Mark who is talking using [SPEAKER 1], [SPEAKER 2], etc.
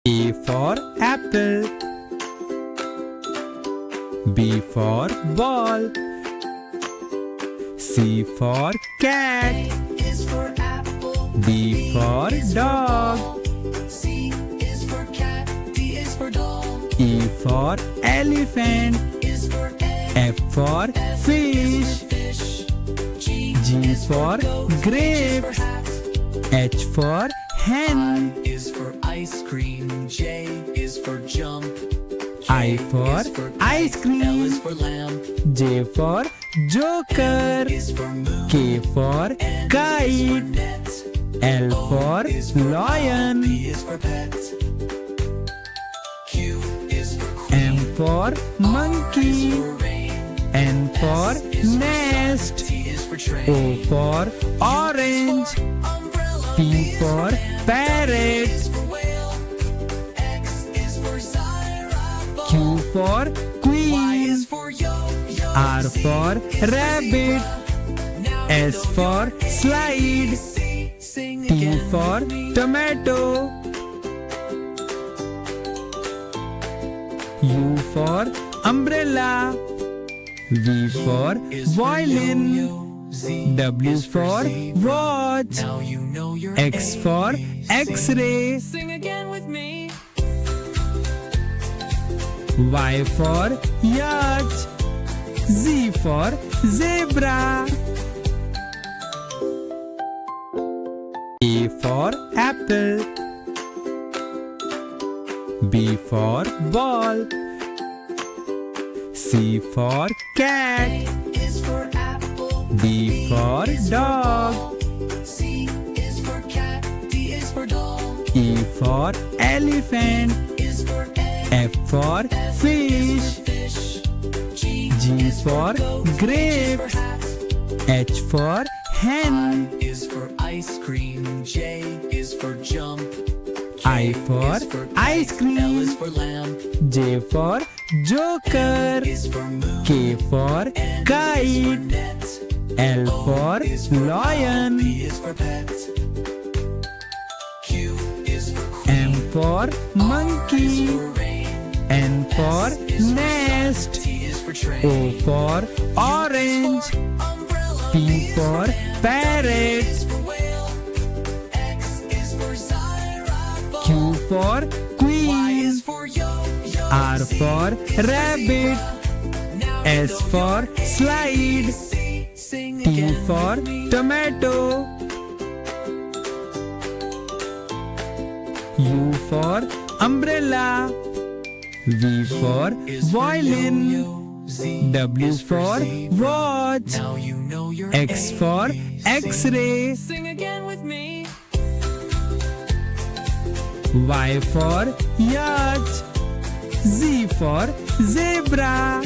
[SPEAKER 1] A for apple. B for ball. C for cat.
[SPEAKER 2] A is for apple.
[SPEAKER 1] D for dog.
[SPEAKER 2] C is for cat. D is for dog.
[SPEAKER 1] E for elephant.
[SPEAKER 2] Is for egg.
[SPEAKER 1] F for fish.
[SPEAKER 2] Fish.
[SPEAKER 1] G for grapes. H for hen.
[SPEAKER 2] I is for ice cream. J is for jump.
[SPEAKER 1] I for
[SPEAKER 2] is for
[SPEAKER 1] ice
[SPEAKER 2] L
[SPEAKER 1] cream.
[SPEAKER 2] is for lamp.
[SPEAKER 1] J for joker.
[SPEAKER 2] Is for moon.
[SPEAKER 1] K for
[SPEAKER 2] N is for
[SPEAKER 1] kite.
[SPEAKER 2] net.
[SPEAKER 1] L for
[SPEAKER 2] is for
[SPEAKER 1] lion.
[SPEAKER 2] P is for pet. Q is for queen.
[SPEAKER 1] M for monkey.
[SPEAKER 2] For rain.
[SPEAKER 1] N for nest.
[SPEAKER 2] T is for train.
[SPEAKER 1] O for orange.
[SPEAKER 2] Umbrella.
[SPEAKER 1] P for parrot.
[SPEAKER 2] is for whale. X is for xylophone.
[SPEAKER 1] Q for
[SPEAKER 2] Y
[SPEAKER 1] queen.
[SPEAKER 2] is for yo-yo.
[SPEAKER 1] R for rabbit.
[SPEAKER 2] Now
[SPEAKER 1] S
[SPEAKER 2] you know
[SPEAKER 1] for
[SPEAKER 2] you're
[SPEAKER 1] slide.
[SPEAKER 2] ABC. Sing
[SPEAKER 1] T
[SPEAKER 2] again
[SPEAKER 1] for
[SPEAKER 2] with me.
[SPEAKER 1] tomato. U for umbrella. V for
[SPEAKER 2] Is for
[SPEAKER 1] violin.
[SPEAKER 2] yo-yo. Z
[SPEAKER 1] W
[SPEAKER 2] is
[SPEAKER 1] for
[SPEAKER 2] zebra.
[SPEAKER 1] watch.
[SPEAKER 2] Now you know you're
[SPEAKER 1] X for
[SPEAKER 2] ABC.
[SPEAKER 1] X-ray.
[SPEAKER 2] Sing again with me.
[SPEAKER 1] Y for yacht. Z for zebra. A for apple. B for ball. C for cat.
[SPEAKER 2] A is for apple.
[SPEAKER 1] D for dog.
[SPEAKER 2] C is for cat. D is for dog.
[SPEAKER 1] E for elephant.
[SPEAKER 2] Is for egg.
[SPEAKER 1] F for fish.
[SPEAKER 2] Fish. G
[SPEAKER 1] G for grapes.
[SPEAKER 2] hat.
[SPEAKER 1] H for hen.
[SPEAKER 2] I is for ice cream. J is for jump.
[SPEAKER 1] I for
[SPEAKER 2] is for
[SPEAKER 1] ice
[SPEAKER 2] L
[SPEAKER 1] cream.
[SPEAKER 2] is for lamp.
[SPEAKER 1] J for joker.
[SPEAKER 2] Is for moon.
[SPEAKER 1] K for
[SPEAKER 2] N is for
[SPEAKER 1] kite.
[SPEAKER 2] net.
[SPEAKER 1] L for
[SPEAKER 2] Is for
[SPEAKER 1] lion.
[SPEAKER 2] P is for pet. Q is for queen.
[SPEAKER 1] M for monkey.
[SPEAKER 2] For rain.
[SPEAKER 1] N for nest.
[SPEAKER 2] T is for train.
[SPEAKER 1] O for orange.
[SPEAKER 2] Umbrella.
[SPEAKER 1] P for parrot.
[SPEAKER 2] is for whale. X is for xylophone.
[SPEAKER 1] Q for
[SPEAKER 2] Y
[SPEAKER 1] queen.
[SPEAKER 2] is for yo-yo.
[SPEAKER 1] R for rabbit.
[SPEAKER 2] Now
[SPEAKER 1] S
[SPEAKER 2] you know
[SPEAKER 1] for
[SPEAKER 2] you're
[SPEAKER 1] slide.
[SPEAKER 2] ABC. Sing
[SPEAKER 1] T
[SPEAKER 2] again
[SPEAKER 1] for
[SPEAKER 2] with me.
[SPEAKER 1] tomato. U for umbrella. V for
[SPEAKER 2] Is for
[SPEAKER 1] violin.
[SPEAKER 2] yo-yo. Z
[SPEAKER 1] W
[SPEAKER 2] is
[SPEAKER 1] for
[SPEAKER 2] zebra.
[SPEAKER 1] watch.
[SPEAKER 2] Now you know you're
[SPEAKER 1] X for
[SPEAKER 2] ABC.
[SPEAKER 1] X-ray.
[SPEAKER 2] Sing again with me.
[SPEAKER 1] Y for yacht. Z for zebra.